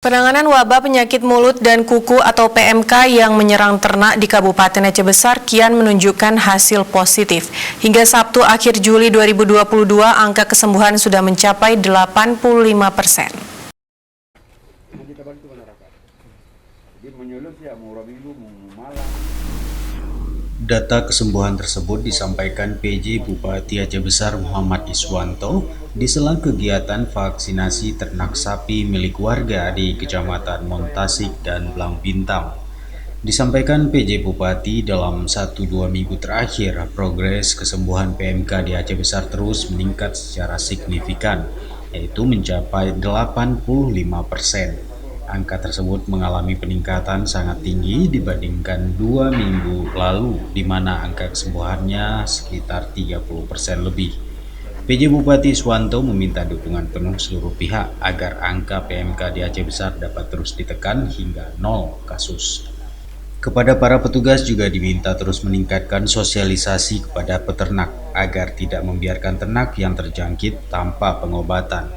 Penanganan wabah penyakit mulut dan kuku atau PMK yang menyerang ternak di Kabupaten Aceh Besar kian menunjukkan hasil positif. Hingga Sabtu akhir Juli 2022, angka kesembuhan sudah mencapai 85%. Data kesembuhan tersebut disampaikan PJ Bupati Aceh Besar Muhammad Iswanto di sela kegiatan vaksinasi ternak sapi milik warga di Kecamatan Montasik dan Blang Bintang. Disampaikan PJ Bupati, dalam 1-2 minggu terakhir, progres kesembuhan PMK di Aceh Besar terus meningkat secara signifikan, yaitu mencapai 85%. Angka tersebut mengalami peningkatan sangat tinggi dibandingkan 2 minggu lalu, di mana angka kesembuhannya sekitar 30% lebih. PJ Bupati Iswanto meminta dukungan penuh seluruh pihak agar angka PMK di Aceh Besar dapat terus ditekan hingga 0 kasus. Kepada para petugas juga diminta terus meningkatkan sosialisasi kepada peternak agar tidak membiarkan ternak yang terjangkit tanpa pengobatan.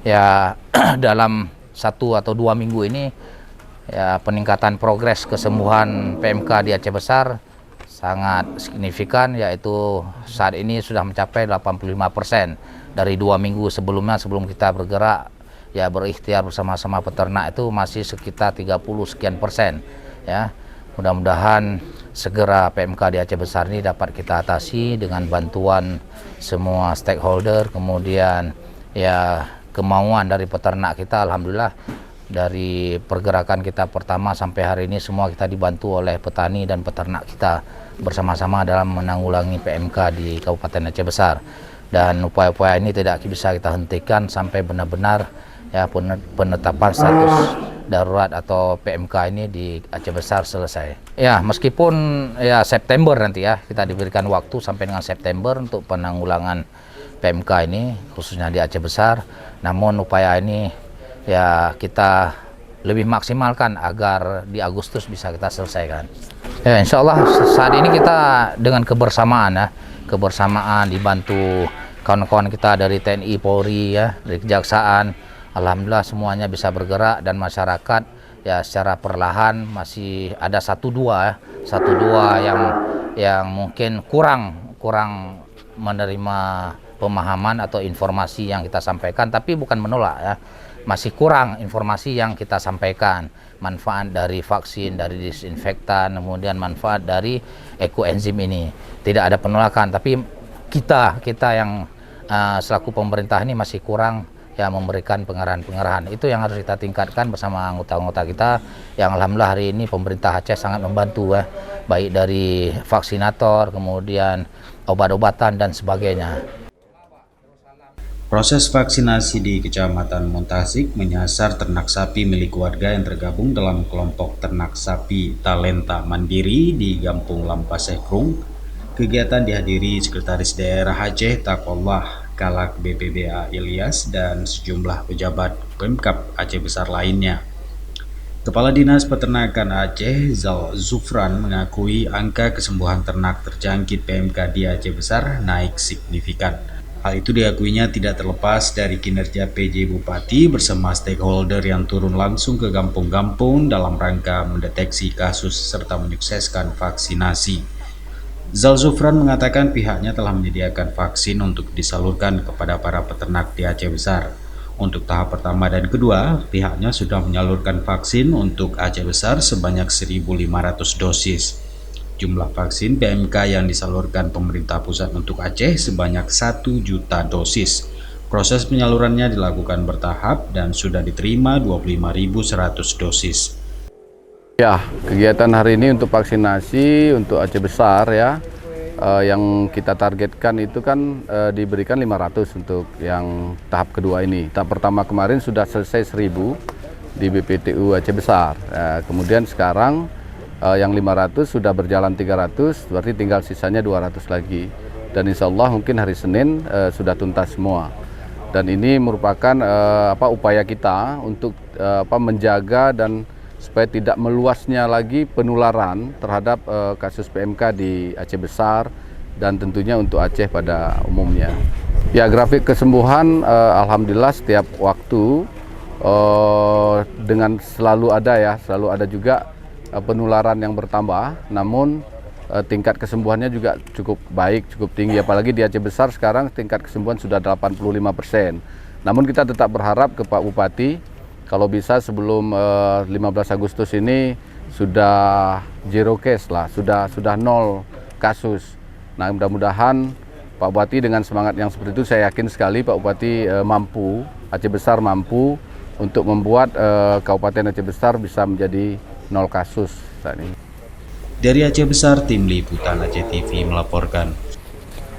Ya, dalam 1 atau 2 minggu ini ya, peningkatan progres kesembuhan PMK di Aceh Besar sangat signifikan, yaitu saat ini sudah mencapai 85%. Dari 2 minggu sebelumnya, sebelum kita bergerak ya berikhtiar bersama-sama peternak, itu masih sekitar 30 sekian persen ya. Mudah-mudahan segera PMK di Aceh Besar ini dapat kita atasi dengan bantuan semua stakeholder, kemudian ya kemauan dari peternak kita. Alhamdulillah dari pergerakan kita pertama sampai hari ini semua kita dibantu oleh petani dan peternak kita bersama-sama dalam menanggulangi PMK di Kabupaten Aceh Besar, dan upaya-upaya ini tidak bisa kita hentikan sampai benar-benar ya penetapan status darurat atau PMK ini di Aceh Besar selesai. Ya, meskipun ya September nanti ya kita diberikan waktu sampai dengan September untuk penanggulangan PMK ini khususnya di Aceh Besar, namun upaya ini ya kita lebih maksimalkan agar di Agustus bisa kita selesaikan. Ya, insya Allah saat ini kita dengan kebersamaan dibantu kawan-kawan kita dari TNI, Polri ya, dari Kejaksaan. Alhamdulillah semuanya bisa bergerak, dan masyarakat ya secara perlahan masih ada 1-2 yang mungkin kurang menerima pemahaman atau informasi yang kita sampaikan, tapi bukan menolak ya, masih kurang informasi yang kita sampaikan, manfaat dari vaksin, dari disinfektan, kemudian manfaat dari ekoenzim ini. Tidak ada penolakan, tapi kita yang selaku pemerintah ini masih kurang ya memberikan pengarahan. Itu yang harus kita tingkatkan bersama anggota-anggota kita, yang alhamdulillah hari ini pemerintah Aceh sangat membantu ya, baik dari vaksinator, kemudian obat-obatan dan sebagainya. Proses vaksinasi di Kecamatan Montasik menyasar ternak sapi milik warga yang tergabung dalam kelompok ternak sapi Talenta Mandiri di Gampung Lampasehkrung. Kegiatan dihadiri Sekretaris Daerah Aceh Taqwallah Kalak BPBA Ilyas dan sejumlah pejabat Pemkab Aceh Besar lainnya. Kepala Dinas Peternakan Aceh Zal Zufran mengakui angka kesembuhan ternak terjangkit PMK di Aceh Besar naik signifikan. Hal itu diakuinya tidak terlepas dari kinerja PJ Bupati bersama stakeholder yang turun langsung ke kampung-kampung dalam rangka mendeteksi kasus serta menyukseskan vaksinasi. Zal Zufran mengatakan pihaknya telah menyediakan vaksin untuk disalurkan kepada para peternak di Aceh Besar. Untuk tahap pertama dan kedua, pihaknya sudah menyalurkan vaksin untuk Aceh Besar sebanyak 1.500 dosis. Jumlah vaksin PMK yang disalurkan pemerintah pusat untuk Aceh sebanyak 1 juta dosis. Proses penyalurannya dilakukan bertahap dan sudah diterima 25.100 dosis. Ya, kegiatan hari ini untuk vaksinasi untuk Aceh Besar ya, yang kita targetkan itu kan diberikan 500 untuk yang tahap kedua ini. Tahap pertama kemarin sudah selesai 1.000 di BPTU Aceh Besar. Kemudian sekarang yang 500 sudah berjalan 300, berarti tinggal sisanya 200 lagi. Dan insya Allah mungkin hari Senin sudah tuntas semua. Dan ini merupakan upaya kita untuk menjaga dan supaya tidak meluasnya lagi penularan terhadap kasus PMK di Aceh Besar dan tentunya untuk Aceh pada umumnya. Ya, grafik kesembuhan alhamdulillah setiap waktu dengan selalu ada juga penularan yang bertambah, namun tingkat kesembuhannya juga cukup baik, cukup tinggi, apalagi di Aceh Besar sekarang tingkat kesembuhan sudah 85%. Namun kita tetap berharap ke Pak Bupati, kalau bisa sebelum 15 Agustus ini sudah zero case lah, sudah 0 kasus. Nah, mudah-mudahan Pak Bupati dengan semangat yang seperti itu, saya yakin sekali Pak Bupati Aceh Besar mampu untuk membuat Kabupaten Aceh Besar bisa menjadi 0 kasus saat ini. Dari Aceh Besar, Tim Liputan Aceh TV melaporkan.